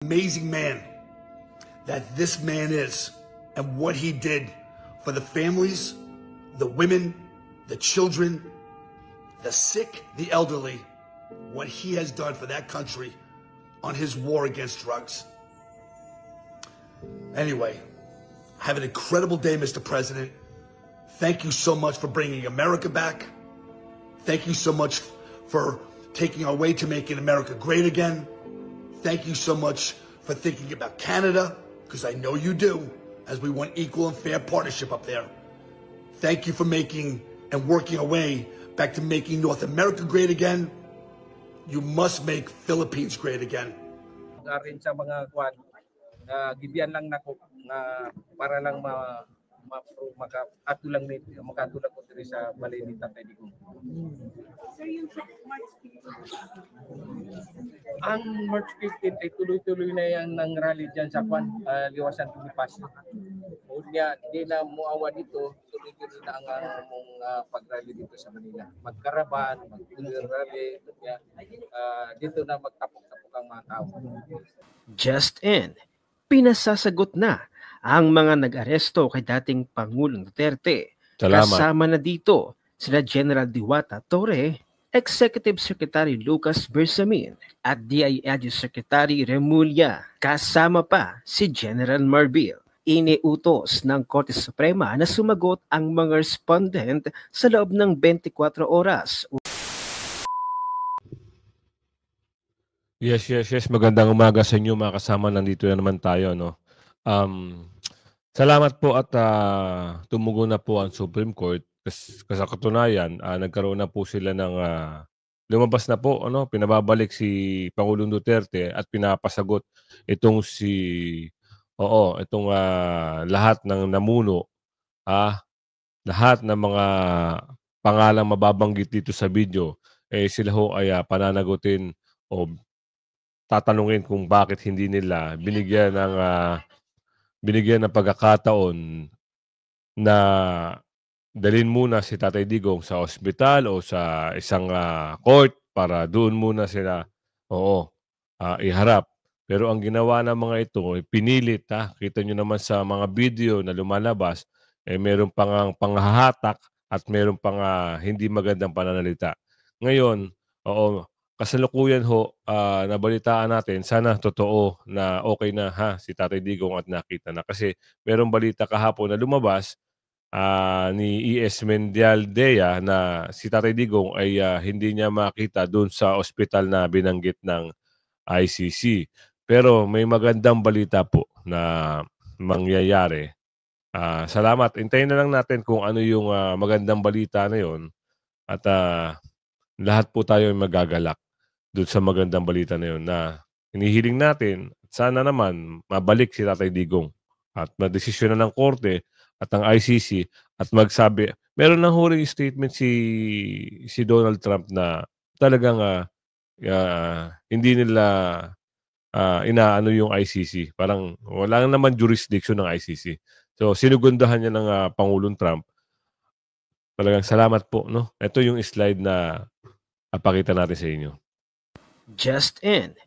Amazing man that this man is and what he did for the families, the women, the children, the sick, the elderly, what he has done for that country on his war against drugs. Anyway, have an incredible day, Mr. President. Thank you so much for bringing America back. Thank you so much for taking our way to making America great again. Thank you so much for thinking about Canada, because I know you do, as we want equal and fair partnership up there. Thank you for making and working our way back to making North America great again. You must make Philippines great again. Rin sa mga kwan, gibyan lang nako na para lang makatulang ko diri sa balay ni Tatay Digong. Sir, yung March 15. Ang March 15 ay tuloy-tuloy na yan ng rally dyan sa kwan, Liwasan Tulipasin. Unya, hindi na muawa dito, tuloy-tuloy na ang pag-rally dito sa Manila. Magkaraban, mag-rally, dito na magtapok-tapok ang mga tao. Just in, pinasasagot na ang mga nag-aresto kay dating Pangulong Duterte. Salamat. Kasama na dito sina General Diwata Torre, Executive Secretary Lucas Bersamin at DILG Secretary Remulla. Kasama pa si General Marbil. Iniutos ng Korte Suprema na sumagot ang mga respondent sa loob ng 24 oras. Yes. Magandang umaga sa inyo mga kasama. Nandito na naman tayo, no? Salamat po at tumugon na po ang Supreme Court. Kasi sa katunayan, nagkaroon na po sila ng lumabas na po, pinababalik si Pangulong Duterte at pinapasagot itong lahat ng namuno, lahat ng mga pangalang mababanggit dito sa video, sila ho ay pananagutin o tatanungin kung bakit hindi nila binigyan ng pagkakataon na dalhin muna si Tatay Digong sa ospital o sa isang court para doon muna sila iharap. Pero ang ginawa ng mga ito ay pinilit. Kita nyo naman sa mga video na lumalabas, meron pang panghahatak at meron pang hindi magandang pananalita. Ngayon, kasalukuyan ho, nabalitaan natin, sana totoo na okay na si Tatay Digong at nakita na. Kasi merong balita kahapon na lumabas ni E.S. Mendialdea na si Tatay Digong ay hindi niya makita doon sa ospital na binanggit ng ICC. Pero may magandang balita po na mangyayari. Salamat. Hintayin na lang natin kung ano yung magandang balita na yon. At lahat po tayo ay magagalak doon sa magandang balita na yun na hinihiling natin. Sana naman mabalik si Tatay Digong at madesisyon na ng korte at ang ICC at magsabi. Meron ng huling statement si Donald Trump na talagang hindi nila inaano yung ICC. Parang wala naman jurisdiction ng ICC. So sinugundahan niya ng Pangulong Trump. Talagang salamat po, no? Ito yung slide na apakita natin sa inyo. Just in,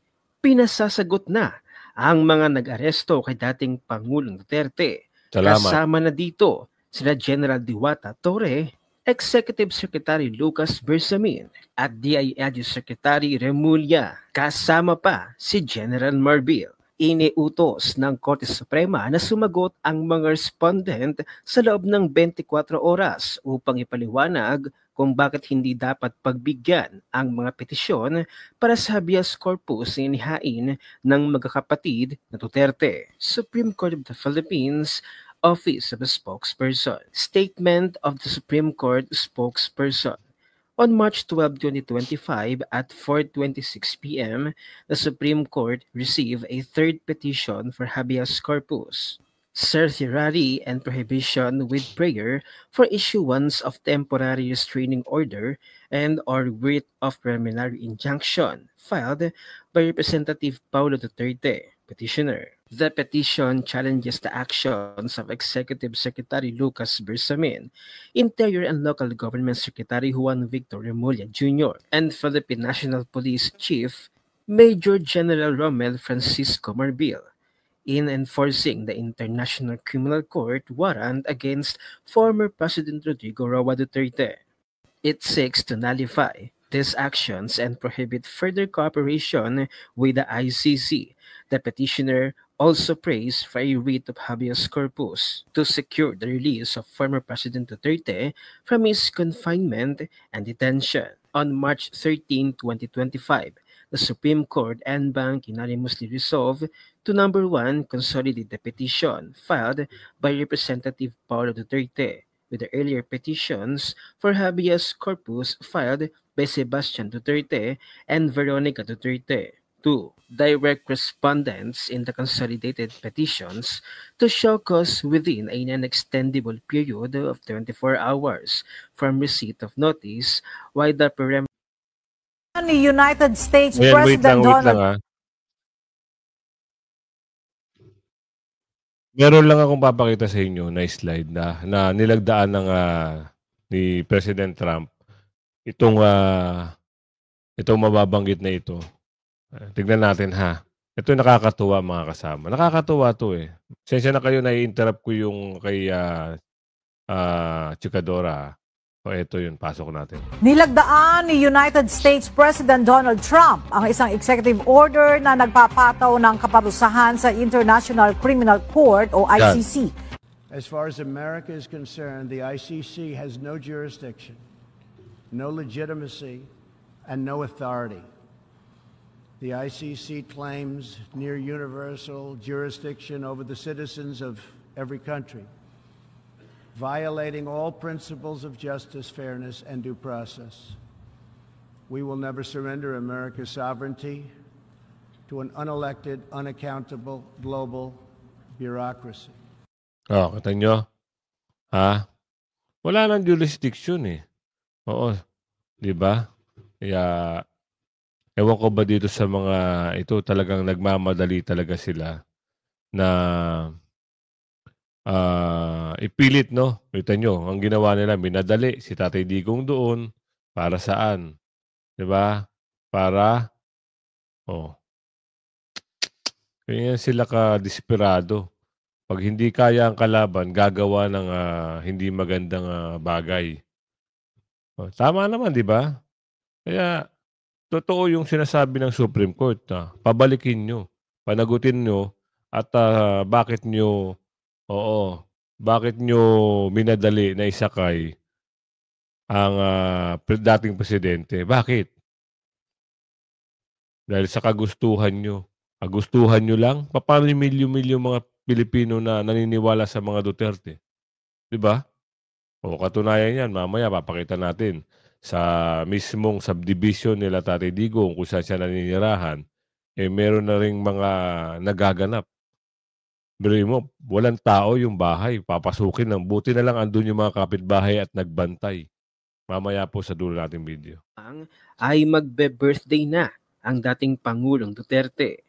pinasasagot na ang mga nag-aresto kay dating Pangulong Duterte. Salamat. Kasama na dito sina General Diwata Torre, Executive Secretary Lucas Bersamin at DILG Secretary Remulla. Kasama pa si General Marbil. Iniutos ng Korte Suprema na sumagot ang mga respondent sa loob ng 24 oras upang ipaliwanag kung bakit hindi dapat pagbigyan ang mga petisyon para sa habeas corpus na inihain ng magkakapatid na Duterte. Supreme Court of the Philippines, Office of the Spokesperson. Statement of the Supreme Court Spokesperson. On March 12, 2025 at 4:26 p.m., the Supreme Court received a third petition for habeas corpus, certiorari and prohibition with prayer for issuance of temporary restraining order and or writ of preliminary injunction filed by Representative Paulo Duterte, petitioner. The petition challenges the actions of Executive Secretary Lucas Bersamin, Interior and Local Government Secretary Juan Victor Remulla Jr., and Philippine National Police Chief Major General Rommel Francisco Marbil in enforcing the International Criminal Court warrant against former President Rodrigo Roa Duterte. It seeks to nullify these actions and prohibit further cooperation with the ICC. The petitioner also prays for a writ of habeas corpus to secure the release of former President Duterte from his confinement and detention. On March 13, 2025, the Supreme Court en banc unanimously resolved to number 1, consolidate the petition filed by Representative Paulo Duterte with the earlier petitions for habeas corpus filed by Sebastian Duterte and Veronica Duterte. 2. Direct respondents in the consolidated petitions to show cause within a non-extendable period of 24 hours from receipt of notice, while the Ni United States Ayan, wait lang, President Donald ah. Meron lang akong papakita sa inyo na slide na nilagdaan ng ni President Trump itong mababanggit na ito. Tignan natin ha. Ito nakakatuwa mga kasama. Nakakatuwa to eh. Sensya na kayo na-interrupt ko yung kay Chikadora. O ito yun, pasok natin. Nilagdaan ni United States President Donald Trump ang isang executive order na nagpapataw ng kaparusahan sa International Criminal Court o ICC. As far as America is concerned, the ICC has no jurisdiction, no legitimacy, and no authority. The ICC claims near universal jurisdiction over the citizens of every country, violating all principles of justice, fairness, and due process. We will never surrender America's sovereignty to an unelected, unaccountable global bureaucracy. Oh, kata nyo? Ha? Wala nang jurisdiction eh. Oo. Di ba? Kaya, ewan ko ba dito sa mga ito, talagang nagmamadali talaga sila na ipilit, no? Kita nyo, ang ginawa nila, minadali si Tatay Digong doon. Para saan? Di ba? Para, kaya sila ka-desperado. Pag hindi kaya ang kalaban, gagawa ng hindi magandang bagay. Tama naman, di ba? Kaya, totoo yung sinasabi ng Supreme Court na pabalikin nyo, panagutin nyo, at bakit nyo minadali na isakay ang dating presidente. Bakit? Dahil sa kagustuhan nyo. Kagustuhan nyo lang? Paano milyo-milyo mga Pilipino na naniniwala sa mga Duterte? Di ba? Katunayan yan, mamaya papakita natin sa mismong subdivision nila Tatay Digong kung saan siya naninirahan, meron na ring mga nagaganap. Pero mo, walang tao yung bahay, papasukin ng buti na lang andun yung mga kapitbahay at nagbantay. Mamaya po sa dulo nating video. Ay magbe-birthday na ang dating Pangulong Duterte.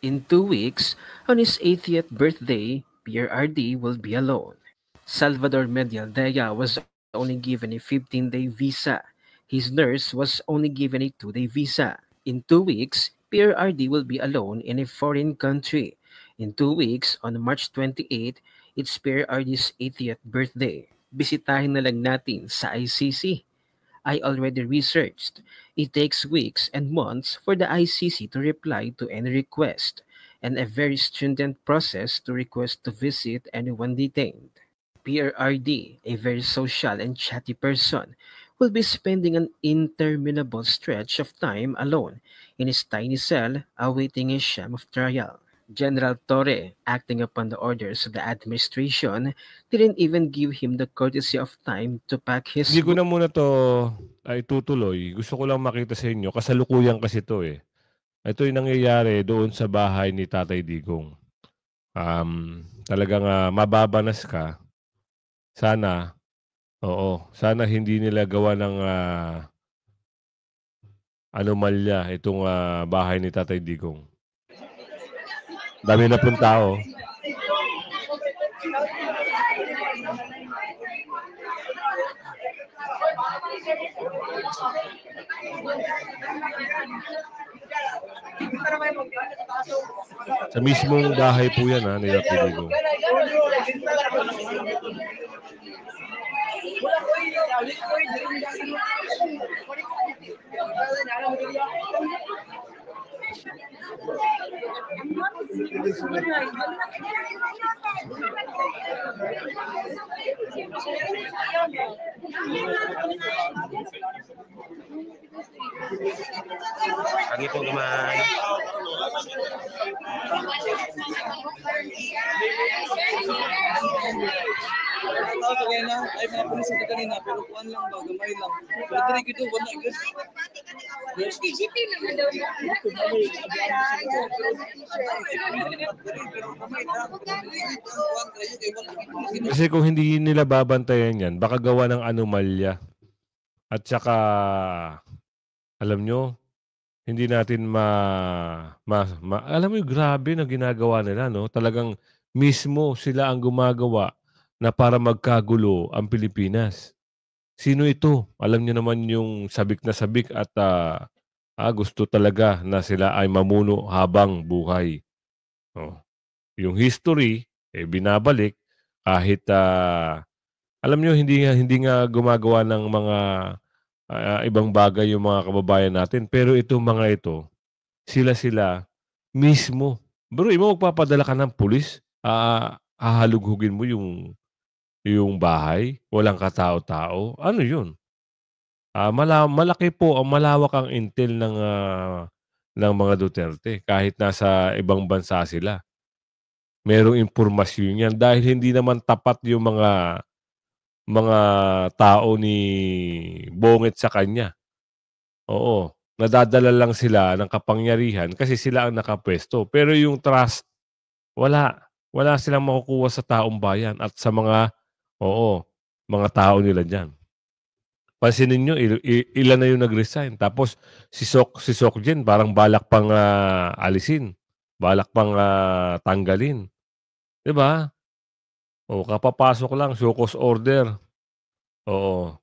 In 2 weeks, on his 80th birthday, PRRD will be alone. Salvador Medialdea was only given a 15-day visa. His nurse was only given a 2-day visa. In 2 weeks, PRRD will be alone in a foreign country. In 2 weeks, on March 28, it's PRRD's 80th birthday. Bisitahin na lang natin sa ICC. I already researched. It takes weeks and months for the ICC to reply to any request, and a very stringent process to request to visit anyone detained. PRRD, a very social and chatty person, will be spending an interminable stretch of time alone in his tiny cell awaiting a sham of trial. General Torre, acting upon the orders of the administration, didn't even give him the courtesy of time to pack his... Hindi ko na muna to ay tutuloy. Gusto ko lang makita sa inyo. Kasalukuyan kasi to eh. Ito yung nangyayari doon sa bahay ni Tatay Digong. Talagang mababanas ka. Sana, sana hindi nila gawa ng anomalya itong bahay ni Tatay Digong. Dami na pong tao. Sa mismong bahay po yan, ha, nila Piligo. Lagi po naman. Ay mga pulis na kanina, pero kuan lang ba, gamay lang. Pero diri gito, wala gid. Kasi kung hindi nila babantayan yan, baka gawa ng anomalya. At saka, alam nyo, hindi natin alam mo yung grabe na ginagawa nila, no? Talagang mismo sila ang gumagawa na para magkagulo ang Pilipinas. Sino ito? Alam niyo naman yung sabik na sabik at gusto talaga na sila ay mamuno habang buhay. Oh. Yung history, binabalik kahit alam niyo hindi nga gumagawa ng mga ibang bagay yung mga kababayan natin. Pero itong mga ito, sila mismo. Bro, mo magpapadala ka ng pulis, hahalughugin mo yung bahay, walang katao-tao. Ano yun? Malaki po, malawak ang intel ng mga Duterte kahit nasa ibang bansa sila. Merong impormasyon yan dahil hindi naman tapat yung mga tao ni Bonget sa kanya. Oo, nadadala lang sila ng kapangyarihan kasi sila ang nakapwesto. Pero yung trust, wala silang makukuha sa taong bayan at sa mga tao nila diyan. Pansinin niyo ilan na yung nag-resign. Tapos si Sokjen parang balak pang alisin, balak pang tanggalin. 'Di ba? Kapapasok lang, show cause order.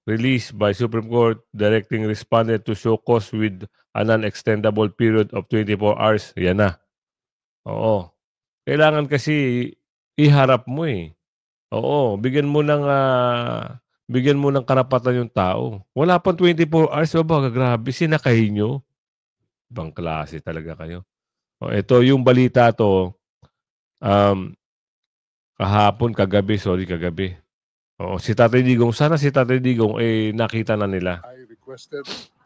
Released by Supreme Court directing respondent to show cause with a non-extendable period of 24 hours. Yan na. Kailangan kasi iharap mo eh. Bigyan mo ng karapatan yung tao. Wala pang 24 hours, grabe, sinakay nyo. Ibang klase talaga kayo. Ito yung balita to, kagabi. Si Tatay Digong, sana si Tatay Digong nakita na nila. I requested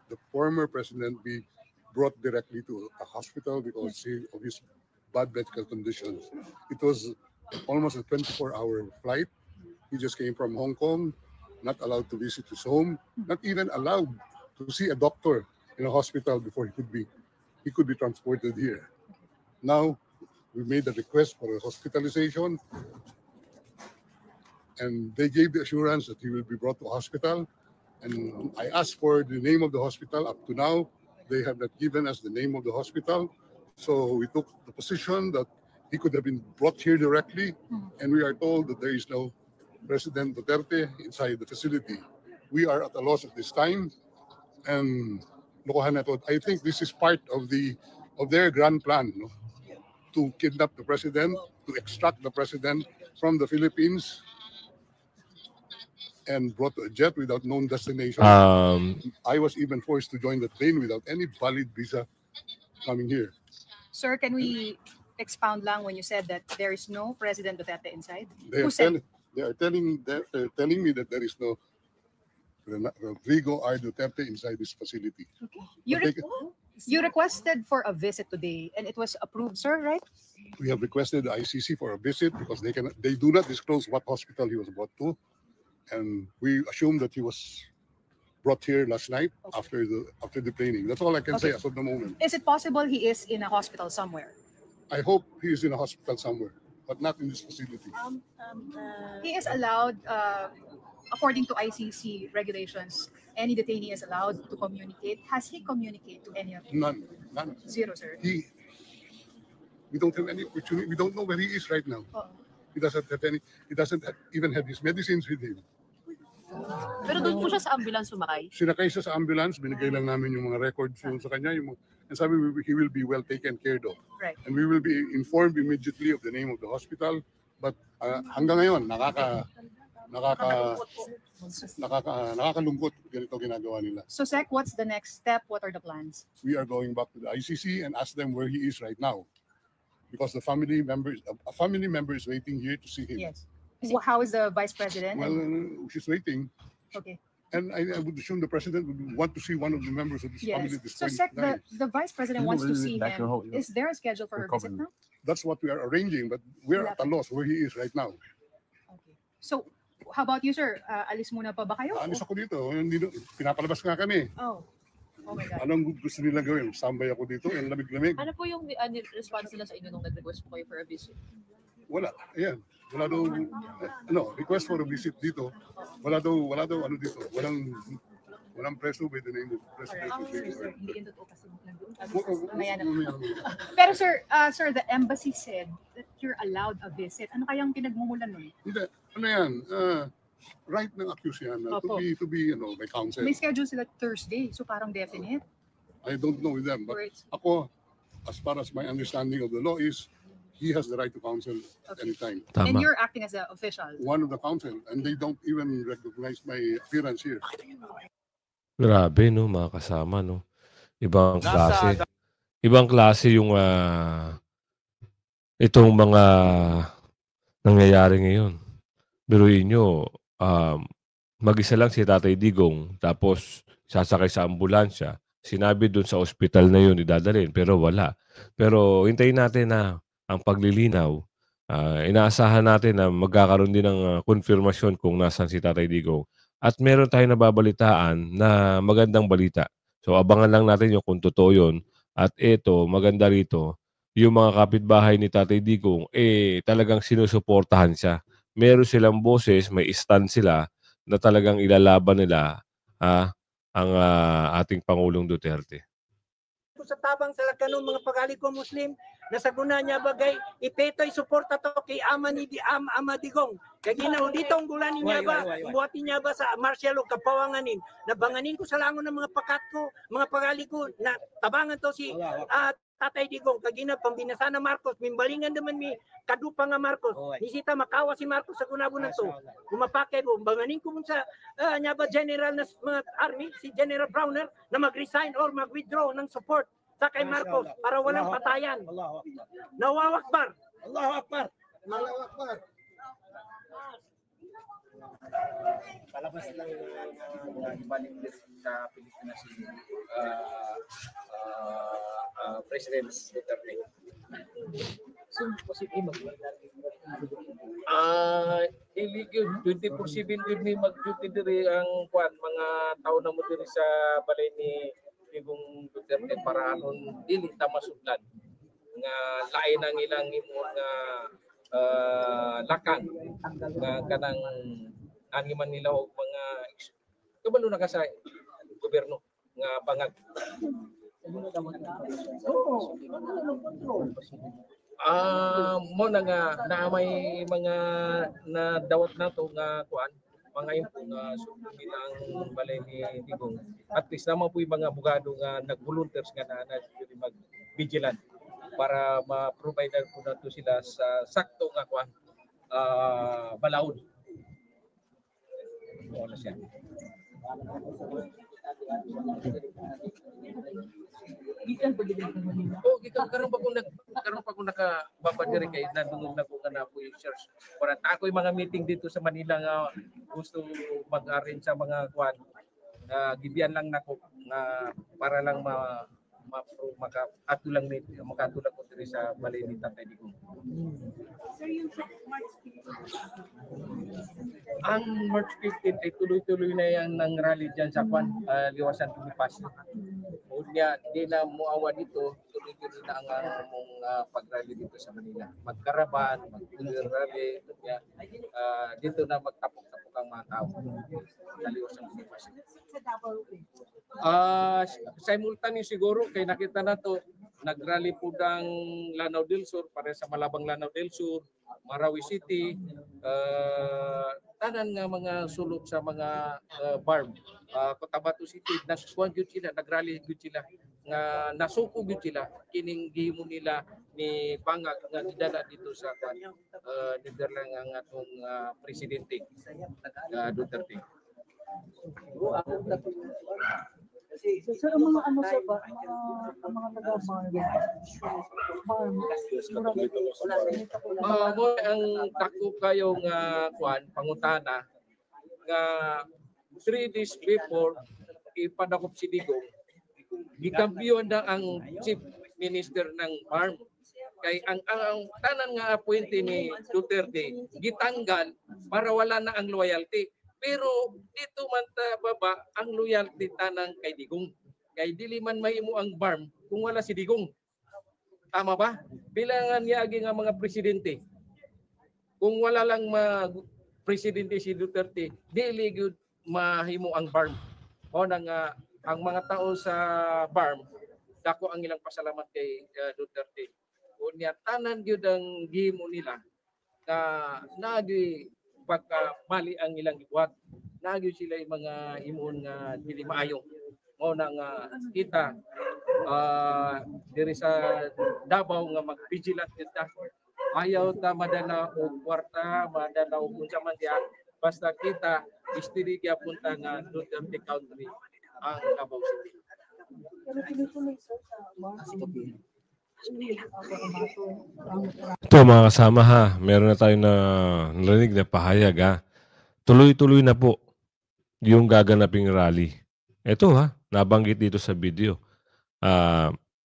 the former president be brought directly to a hospital because of his bad medical conditions. It was almost a 24-hour flight. He just came from Hong Kong, not allowed to visit his home, not even allowed to see a doctor in a hospital before he could be transported here. Now, we made a request for a hospitalization, and they gave the assurance that he will be brought to hospital. And I asked for the name of the hospital. Up to now, they have not given us the name of the hospital. So we took the position that he could have been brought here directly, and we are told that there is no President Duterte inside the facility. We are at a loss at this time, and I think this is part of their grand plan, no? To kidnap the president, to extract the president from the Philippines, and brought to a jet without known destination. I was even forced to join the plane without any valid visa coming here. Sir, can we expound lang when you said that there is no President Duterte inside? They are telling me that there is no Rodrigo R. Duterte inside this facility. Okay. You requested for a visit today, and it was approved, sir, right? We have requested the ICC for a visit because they do not disclose what hospital he was brought to, and we assume that he was brought here last night after the planing. That's all I can say as of the moment. Is it possible he is in a hospital somewhere? I hope he is in a hospital somewhere, but not in this facility. He is allowed, according to ICC regulations, any detainee is allowed to communicate. Has he communicated to any of you? None. Zero, sir. We don't have any opportunity. We don't know where he is right now. He doesn't even have his medicines with him. Pero doon po siya sa ambulance sumakay? Sinakay siya sa ambulance, binigay lang namin yung mga records yung sa kanya, yung and sabi he will be well taken care of. Right. And we will be informed immediately of the name of the hospital. But hanggang ngayon, nakakalungkot ganito ginagawa nila. So, Sec, what's the next step? What are the plans? We are going back to the ICC and ask them where he is right now, because a family member is waiting here to see him. Yes. How is the Vice President? Well, she's waiting, Okay. and I would assume the president would want to see one of the members of this family Yes. at this So, point in Sec, time. the Vice President wants to see him. Is there a schedule for her visit now? That's what we are arranging, but we're at a loss where he is right now. Okay. So, how about you, sir? Alis muna pa ba kayo? Alis ako dito, pinapalabas nga kami. Oh. Oh my God. Anong gusto nila gawin? Sambay ako dito, yung lamig-lamig. Ano po yung response nila sa inyo nung nag-request po kayo for a visit? Wala. Ayan. Wala daw, request for a visit dito. Wala daw, ano dito. Walang preso by the name of President. Pero sir, the embassy said that you're allowed a visit. Ano kayang pinagmumulan nun? Hindi. Ano yan? Right ng accused yan. To be, by counsel. May schedule sila Thursday, so parang definite. I don't know with them, but ako, as far as my understanding of the law is, he has the right to counsel at any time. And you're acting as an official. One of the counsel, and they don't even recognize my appearance here. Grabe, no, mga kasama, no. Ibang klase. Ibang klase yung itong mga nangyayari ngayon. Biruin nyo, mag-isa lang si Tatay Digong, tapos sasakay sa ambulansya. Sinabi dun sa ospital na yun, idadalhin, pero wala. Pero hintayin natin na ang paglilinaw. Inaasahan natin na magkakaroon din ng konfirmasyon kung nasan si Tatay Digong. At meron tayong nababalitaan na magandang balita. So abangan lang natin yung kung totoo yun. At ito, maganda rito, yung mga kapitbahay ni Tatay Digong, talagang sinusuportahan siya. Meron silang boses, may stand sila na talagang ilalaban nila ang ating Pangulong Duterte. Sa tabang sa lagkanong mga pagali ko Muslim, nasaguna niya bagay, ipeto'y suporta to kay Ama Digong. Kaya ginaw dito ang gulanin niya ba, buhatin niya ba sa martial o kapawanganin, nabanganin ko sa langon ng mga pakat ko, mga pagali ko, na tabangan to si Tatay Digong. Kagina pambinasa na Marcos, mimbalingan naman mi kadupa nga Marcos. Nisita makawa si Marcos sa kunabo na to. Gumapake ko, banganin ko sa niya ba general na mga army, si General Browner, na mag-resign or mag-withdraw ng support sa kay Marcos para walang patayan. Allahu Akbar. Allahu Akbar. Allahu Akbar. Palabas lang ibalik sa Pilipinas si President Duterte. So, posible iligid 24/7 yun ni mag-duty diri ang kwan mga tao na mo diri sa balay ni Digong Duterte para anon dili ta masudlan nga lain ang ilang imong lakang nga kanang angiman nila og mga kabalo na ka sa gobyerno nga bangag. Mo na nga na may mga nadawat nato nga kuan mga impo nga bilang balay ni Digong. At least naman po yung mga abogado nga nag-volunteers nga na mag-vigilant para ma-provide po nato sila sa sakto nga kuan balaod. Wala siya. Karon pa ko nakababadiri kay nadungog na ko na po yung church. Para ako'y mga meeting dito sa Manila nga gusto mag-arrange sa mga kuan. Gibiyan lang nako nga para lang makatulang ko diri sa balay ni Tatay Digong. Sir, yung March 15. Ang March 15 ay tuloy-tuloy na yan ng rally dyan sa Liwasan Tumipas. Unya, di na muawa dito, tuloy-tuloy na ang among pag-rally dito sa Manila. Magkaraban, mag-rally, dito na magtapok-tapok ang mga tao sa Liwasan Tumipas. Simultaneous siguro, kay nakita na to, nagrally po ng Lanao del Sur, para sa Malabang Lanao del Sur, Marawi City, tanan nga mga sulok sa mga farm. Cotabato City, nagkuhan yun sila, nagrally yun sila nga nasuko gyud sila kining gihimo nila ni Bangag nga gidala dito sa Netherlands ang atong presidente Duterte. Sir, ang mga ano sa ba? Ang mga mo ang dako kayo nga kuan pangutana nga 3 days before ipadakop si Digong, gikampiyon na ang chief minister ng farm. Kay ang tanan nga appointee ni Duterte gitanggal para wala na ang loyalty. Pero dito man ta baba ang loyalty tanang kay Digong. Kay dili man mahimo ang farm kung wala si Digong. Tama ba? Bilangan niya agi nga mga presidente. Kung wala lang presidente si Duterte, dili gyud mahimo ang farm. O nang ang mga tao sa farm, dako ang ilang pasalamat kay Duterte. Unya tanan gyud ang gihimo nila na nagi pagka mali ang ilang gibuhat. Nagi sila yung mga himuon nga dili maayo. Mo nang kita diri sa Davao nga mag-vigilant kita. Ayaw ta madala og kwarta, madala og unsa man diyan. Basta kita istirigya punta nga Duterte country ang Davao City. Ito mga kasama ha, meron na tayo na narinig na pahayag ha. Tuloy-tuloy na po yung gaganaping rally. Ito ha, nabanggit dito sa video.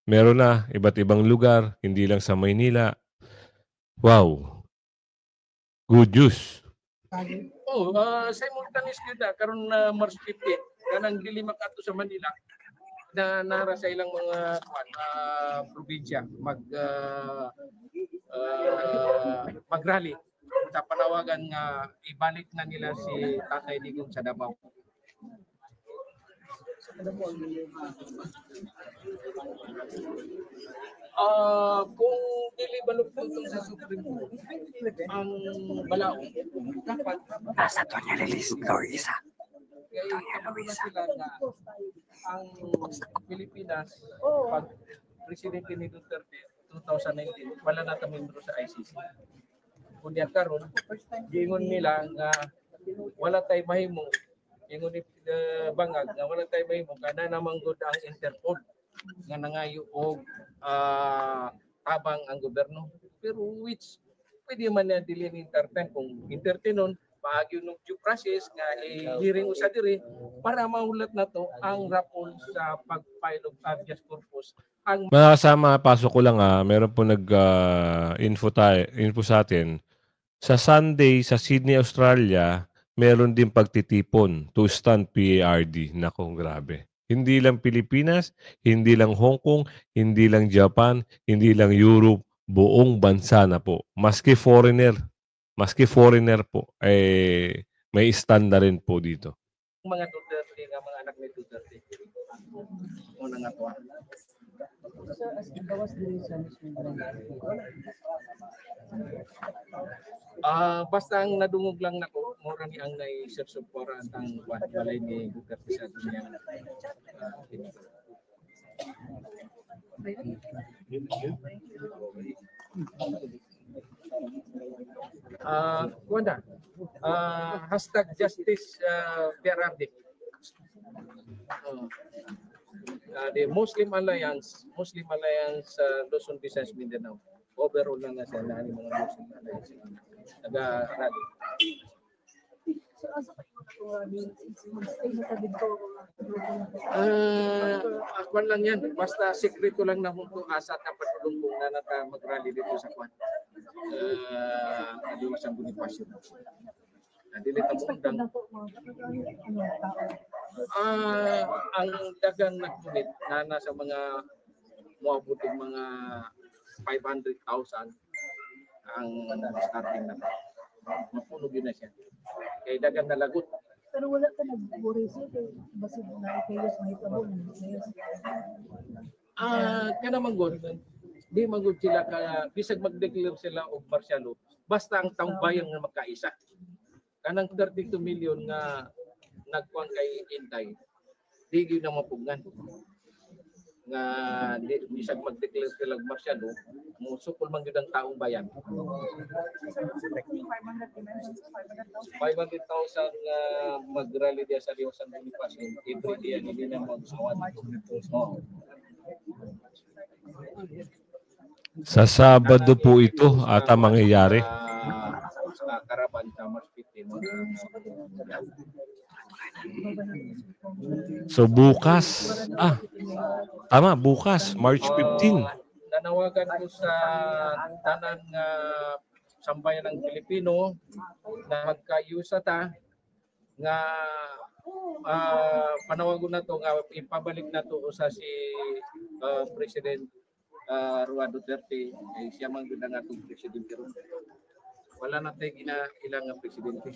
Meron na iba't ibang lugar, hindi lang sa Maynila. Wow. Good news. Simultaneous yun na, karon na March 15, kanang dili makato sa Manila, na nara sa ilang mga probinsya mag-rally sa panawagan nga ibalik na nila si Tatay Digong sa Davao. Kung dili baluktuton sa Supreme Court ang balao dapat nasa Doña Luisa. Sila na ang Pilipinas pag presidente ni Duterte 2019 wala na ta membro sa ICC. Kunya karon gingon nila nga wala tay mahimo, gingon ni Bangag nga wala tay mahimo kana namang gud ang Interpol nga nangayo og tabang ang gobyerno. Pero which pwede man na dili entertain kung entertainon paagi ng due process nga hearing usa diri para mahulat na to ang rapol sa pag-file of habeas corpus. Mga kasama, pasok ko lang meron po info sa atin. Sa Sunday sa Sydney, Australia, meron din pagtitipon to stand PARD. Nako, grabe. Hindi lang Pilipinas, hindi lang Hong Kong, hindi lang Japan, hindi lang Europe, buong bansa na po. Maski foreigner po, may stand na rin po dito. Mga Duterte nga mga anak ni Duterte. Una nga to. Basta ang nadungog lang nako, mura ni ang nai-search of warrant ang balay ni Duterte sa dunya. Wanda, hashtag justice PRRD. The Muslim Alliance Luzon, Visayas, Mindanao. Overall lang na siya na mga Muslim Alliance. Naga-rally. Kwan lang yan. Basta sekreto lang na hunto asa dapat tulong kung nanata mag-rally dito sa kwan. Aliwasan Bonifacio. Dili ta undang. Ang dagang nagpunit na nasa mga muabuting mga 500,000 ang starting na. Mapuno yun na siya. Kaya dagang nalagot. Pero wala ka nag-worry siya kay basig na ikayos mahitabo. Kana manggod. Di manggod sila ka bisag mag-declare sila og martial law. Basta ang taong bayan nga magkaisa. Kanang 32 million nga nagkuan kay Inday. Di gyud na mapugnan. nga di siya mag-declare silang marsyalo, musukol man yun ang taong bayan. 500,000 mag-rally diya sa Rio San Bonifacio every day, hindi na mag-sawan. Sa Sabado po ito ata mangyayari. Sa Caravan sa March 15. So bukas, tama, bukas, March 15. Nanawagan ko sa tanan nga sambayan ng Pilipino na magkayusa ta nga panawagon na to nga ipabalik na to sa si President Juan Duterte ay siya man gud nga atong presidente ron. Wala na tay ilang nga presidente.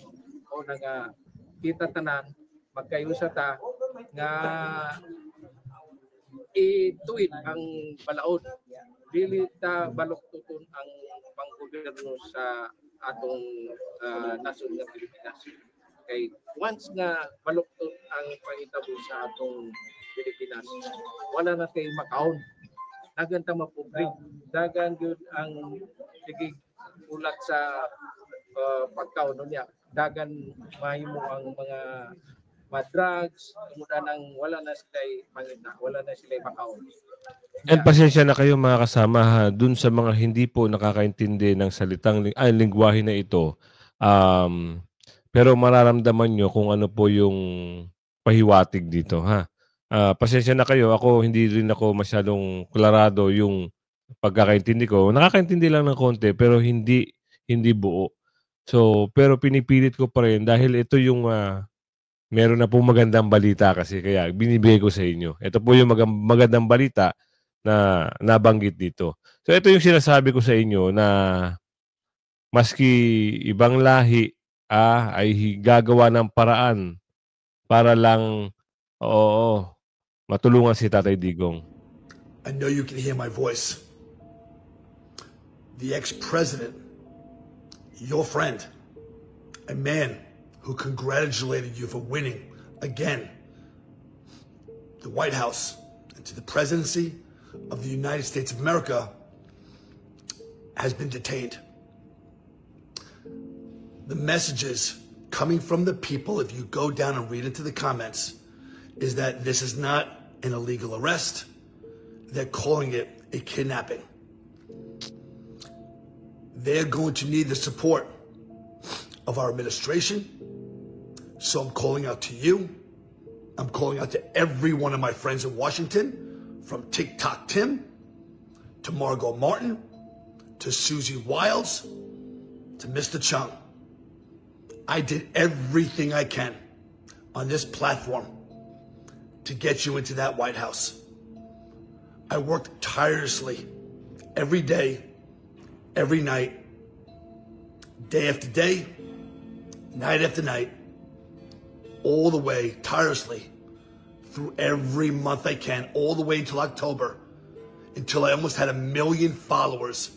O na nga kita tanan magkayusa ta nga ituid ang balaod. Dili ta baluktuton ang panggobyerno sa atong nasod nga Pilipinas. Kay once nga baluktot ang pangitabo sa atong Pilipinas, wala na kay makaon. Dagan ta mapobre. Dagan gyud ang tigig ulat sa pagkaon niya. Dagan mahimo ang mga drugs, muna nang wala na sila pangita, wala na sila makaon. And pasensya na kayo mga kasama ha, dun sa mga hindi po nakakaintindi ng salitang lingwahe na ito. Pero mararamdaman nyo kung ano po yung pahiwatig dito ha. Pasensya na kayo, hindi rin ako masyadong klarado yung pagkakaintindi ko. Nakakaintindi lang ng konti pero hindi buo. So, pero pinipilit ko pa rin dahil ito yung meron na pong magandang balita kasi kaya binibigay ko sa inyo. Ito po yung magandang balita na nabanggit dito. So, ito yung sinasabi ko sa inyo na maski ibang lahi ay gagawa ng paraan para lang matulungan si Tatay Digong. I know you can hear my voice. The ex-president, your friend, a man who congratulated you for winning again the White House and to the presidency of the United States of America, has been detained. The messages coming from the people, if you go down and read into the comments, is that this is not an illegal arrest. They're calling it a kidnapping. They're going to need the support of our administration. So I'm calling out to you. I'm calling out to every one of my friends in Washington, from TikTok Tim, to Margot Martin, to Susie Wiles, to Mr. Chung. I did everything I can on this platform to get you into that White House. I worked tirelessly every day, every night, day after day, night after night, all the way tirelessly through every month I can, all the way until October, until I almost had 1 million followers.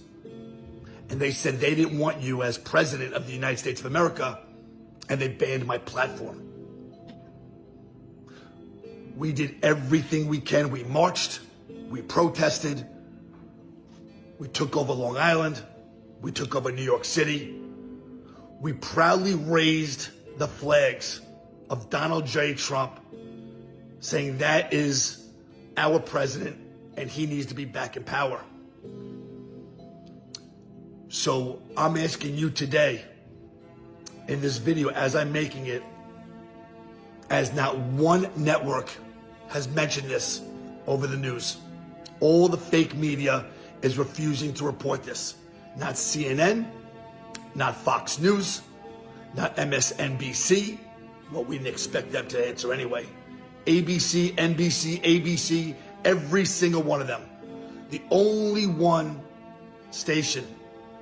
And they said they didn't want you as president of the United States of America, and they banned my platform. We did everything we can. We marched, we protested, we took over Long Island, we took over New York City. We proudly raised the flags of Donald J. Trump, saying that is our president and he needs to be back in power. So I'm asking you today, in this video, as I'm making it, as not one network has mentioned this over the news. All the fake media is refusing to report this. Not CNN, not Fox News, not MSNBC. Well, we didn't expect them to answer anyway. ABC, NBC, ABC, every single one of them. The only one station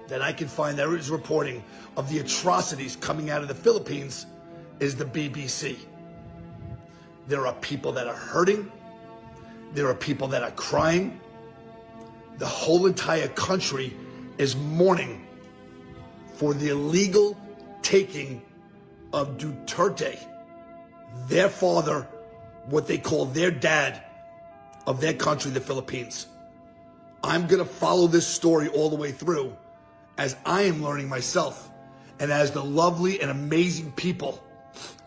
that I can find that is reporting of the atrocities coming out of the Philippines is the BBC. There are people that are hurting. There are people that are crying. The whole entire country is mourning for the illegal taking of Duterte, their father, what they call their dad, of their country, the Philippines. I'm going to follow this story all the way through as I am learning myself and as the lovely and amazing people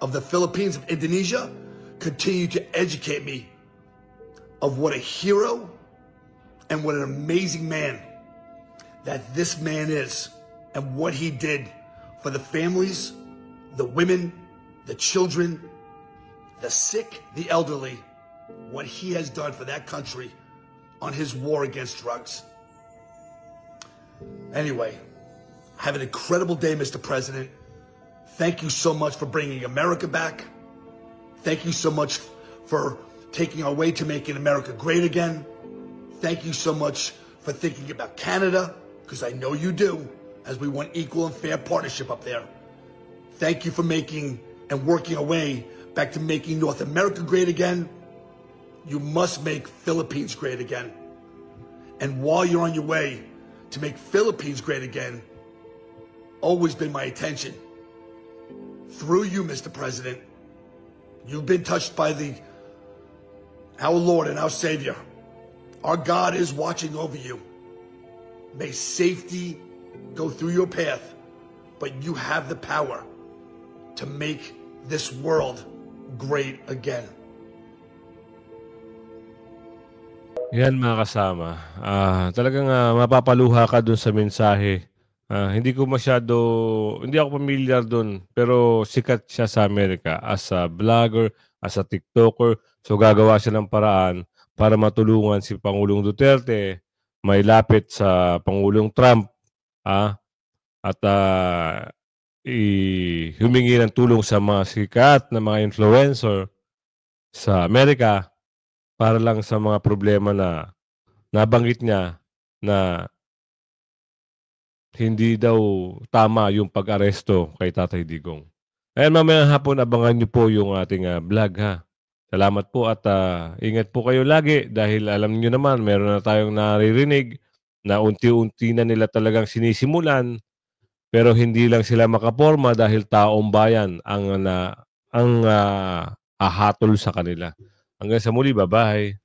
of the Philippines, of Indonesia, continue to educate me of what a hero and what an amazing man that this man is and what he did for the families, the women, the children, the sick, the elderly, what he has done for that country on his war against drugs. Anyway, have an incredible day, Mr. President. Thank you so much for bringing America back. Thank you so much for taking our way to making America great again. Thank you so much for thinking about Canada, because I know you do, as we want equal and fair partnership up there. Thank you for making and working our way back to making North America great again. You must make Philippines great again. And while you're on your way to make Philippines great again, always been my intention. Through you, Mr. President, you've been touched by our Lord and our Savior. Our God is watching over you. May safety go through your path, but you have the power to make this world great again. Yan mga kasama. Talagang mapapaluha ka dun sa mensahe. Hindi ako familiar dun, pero sikat siya sa Amerika as a vlogger, as a TikToker. So gagawa siya ng paraan para matulungan si Pangulong Duterte, may lapit sa Pangulong Trump, at humingi ng tulong sa mga sikat na mga influencer sa Amerika para lang sa mga problema na nabanggit niya na hindi daw tama yung pag-aresto kay Tatay Digong. Ayan, mamayang hapon, abangan niyo po yung ating vlog, ha. Salamat po at ingat po kayo lagi dahil alam niyo naman, meron na tayong naririnig na unti-unti na nila talagang sinisimulan pero hindi lang sila makaporma dahil taong bayan ang hahatol sa kanila. Hanggang sa muli, bye-bye.